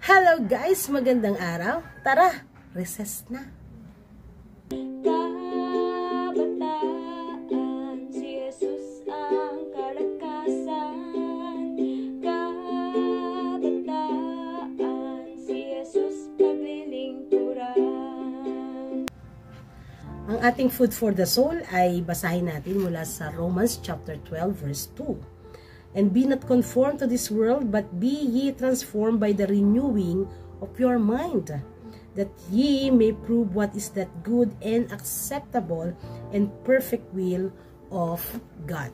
Hello guys! Magandang araw! Tara! Recess na! Kabataan, si Jesus ang kalakasan. Kabataan, si Jesus paglilingkuran. Ang ating food for the soul ay basahin natin mula sa Romans chapter 12 verse 2. And be not conformed to this world, but be ye transformed by the renewing of your mind, that ye may prove what is that good and acceptable and perfect will of God.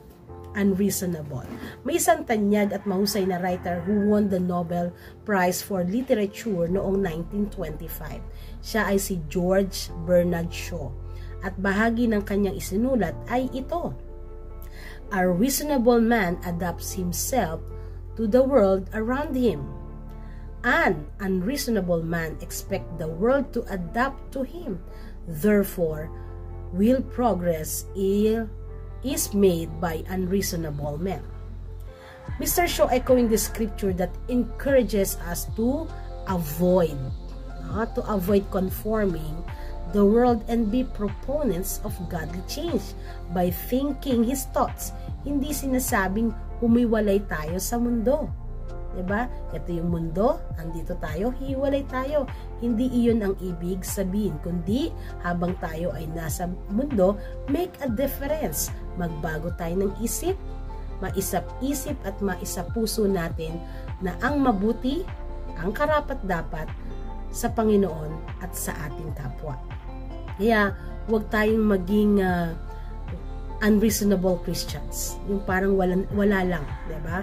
Unreasonable. May isang tanyag at mahusay na writer who won the Nobel Prize for Literature noong 1925. Siya ay si George Bernard Shaw. At bahagi ng kanyang isinulat ay ito: a reasonable man adapts himself to the world around him. An unreasonable man expects the world to adapt to him. Therefore, real progress is made by unreasonable men. Mr. Shaw echoing the scripture that encourages us to avoid conforming the world and be proponents of godly change by thinking His thoughts. Hindi sinasabing humiwalay tayo sa mundo. Diba? Ito yung mundo, andito tayo, hiwalay tayo. Hindi iyon ang ibig sabihin, kundi habang tayo ay nasa mundo, make a difference. Magbago tayo ng isip, maisap-isip at maisapuso natin na ang mabuti, ang karapat-dapat sa Panginoon at sa ating kapwa. Kaya, huwag tayong maging unreasonable Christians. Yung parang wala lang, diba?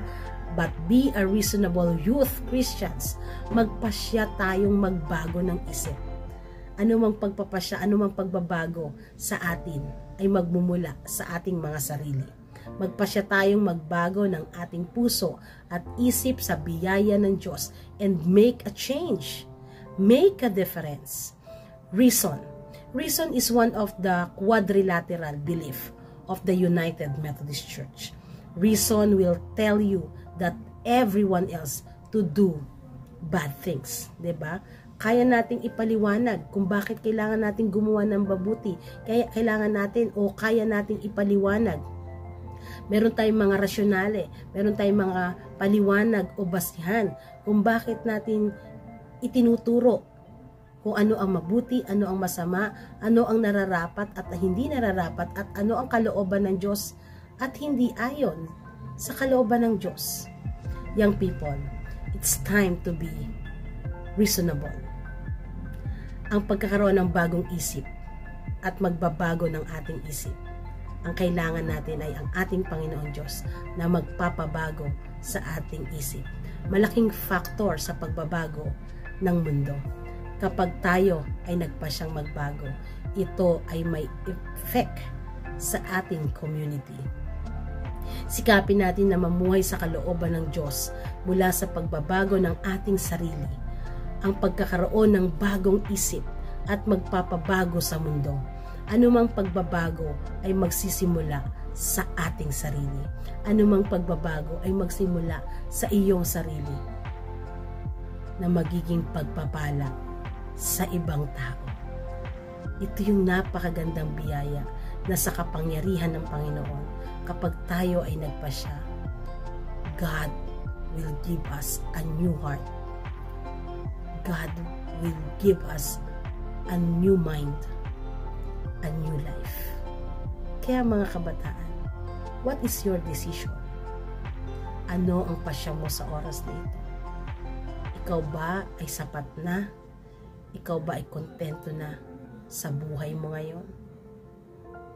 But be a reasonable youth Christians. Magpasya tayong magbago ng isip. Ano mang pagpapasya, ano mang pagbabago sa atin ay magmumula sa ating mga sarili. Magpasya tayong magbago ng ating puso at isip sa biyaya ng Diyos and make a change. Make a difference. Reason. Reason is one of the quadrilateral belief of the United Methodist Church. Reason will tell you that everyone else to do bad things, 'di ba? Kaya nating ipaliwanag kung bakit kailangan nating gumawa ng mabuti. Kaya nating ipaliwanag. Meron tayong mga rasyonale, meron tayong mga paliwanag o basihan kung bakit natin itinuturo kung ano ang mabuti, ano ang masama, ano ang nararapat at hindi nararapat, at ano ang kalooban ng Diyos at hindi ayon sa kalooban ng Diyos. Young people, it's time to be reasonable. Ang pagkakaroon ng bagong isip at magbabago ng ating isip, ang kailangan natin ay ang ating Panginoon Diyos na magpapabago sa ating isip. Malaking faktor sa pagbabago ng mundo. Kapag tayo ay nagpasyang magbago, ito ay may effect sa ating community. Sikapin natin na mamuhay sa kalooban ng Diyos mula sa pagbabago ng ating sarili, ang pagkakaroon ng bagong isip at magpapabago sa mundo. Anumang pagbabago ay magsisimula sa ating sarili. Anumang pagbabago ay magsimula sa iyong sarili na magiging pagpapala sa ibang tao. Ito yung napakagandang biyaya na sa kapangyarihan ng Panginoon, kapag tayo ay nagpasya, God will give us a new heart. God will give us a new mind, a new life. Kaya mga kabataan, what is your decision? Ano ang pasya mo sa oras na ito? Ikaw ba ay sapat na? Ikaw ba ay kontento na sa buhay mo ngayon?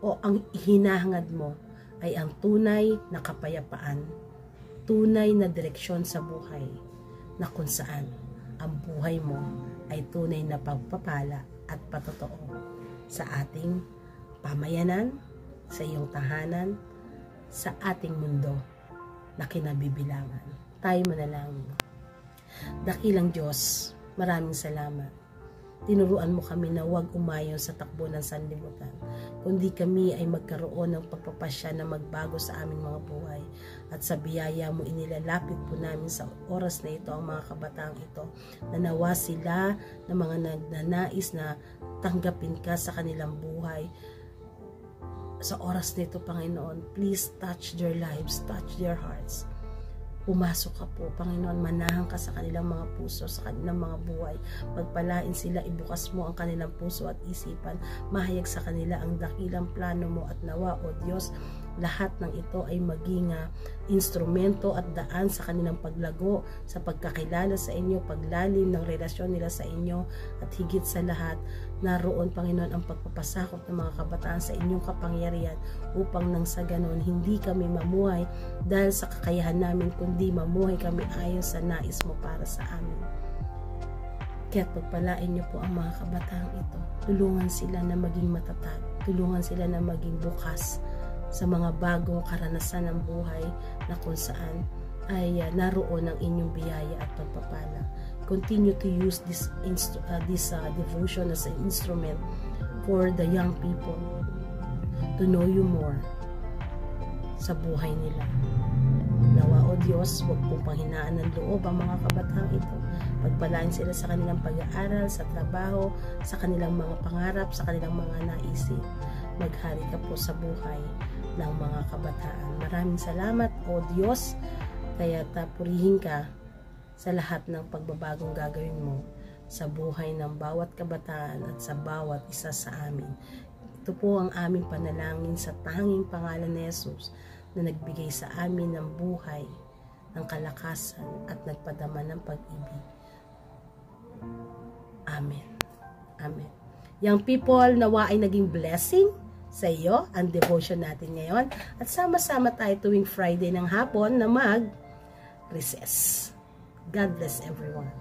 O ang hinahangad mo ay ang tunay na kapayapaan, tunay na direksyon sa buhay, na kung saan ang buhay mo ay tunay na pagpapala at patotoo sa ating pamayanan, sa iyong tahanan, sa ating mundo na kinabibilangan. Tayo manalangin. Dakilang Diyos, maraming salamat. Tinuruan mo kami na huwag umayon sa takbo ng sanlibutan, kundi kami ay magkaroon ng pagpapasya na magbago sa aming mga buhay At sa biyaya mo inilalapit po namin sa oras na ito ang mga kabataang ito, na nawa sila na mga nagnanais na tanggapin ka sa kanilang buhay. Sa oras na ito, Panginoon, please touch their lives, touch their hearts. Pumasok ka po, Panginoon, manahan ka sa kanilang mga puso, sa kanilang mga buhay. Pagpalain sila, ibukas mo ang kanilang puso at isipan. Mahayag sa kanila ang dakilang plano mo at nawa, O Diyos, lahat ng ito ay maging instrumento at daan sa kanilang paglago, sa pagkakilala sa inyo, paglalim ng relasyon nila sa inyo, at higit sa lahat, naroon, Panginoon, ang pagpapasakop ng mga kabataan sa inyong kapangyarihan upang nang sa ganon, hindi kami mamuhay dahil sa kakayahan namin, kundi mamuhay kami ayon sa nais mo para sa amin. Kaya't pagpalain niyo po ang mga kabataang ito. Tulungan sila na maging matatag. Tulungan sila na maging bukas sa mga bagong karanasan ng buhay na kung saan ay naroon ang inyong biyaya at pagpapala. Continue to use this devotion as an instrument for the young people to know you more sa buhay nila. Nawa, O Diyos, huwag pong panghinaan ng loob ang mga kabataang ito. Pagpalain sila sa kanilang pag-aaral, sa trabaho, sa kanilang mga pangarap, sa kanilang mga naisip. Maghari ka po sa buhay ng mga kabataan. Maraming salamat, O Diyos, kaya purihin ka sa lahat ng pagbabagong gagawin mo sa buhay ng bawat kabataan at sa bawat isa sa amin. Ito po ang aming panalangin sa tanging pangalan ni Jesus na nagbigay sa amin ng buhay, ng kalakasan at nagpadama ng pag-ibig. Amen. Amen. Young people, nawa ay naging blessing sa iyo ang devotion natin ngayon at sama-sama tayo tuwing Friday ng hapon na mag-recess. God bless everyone.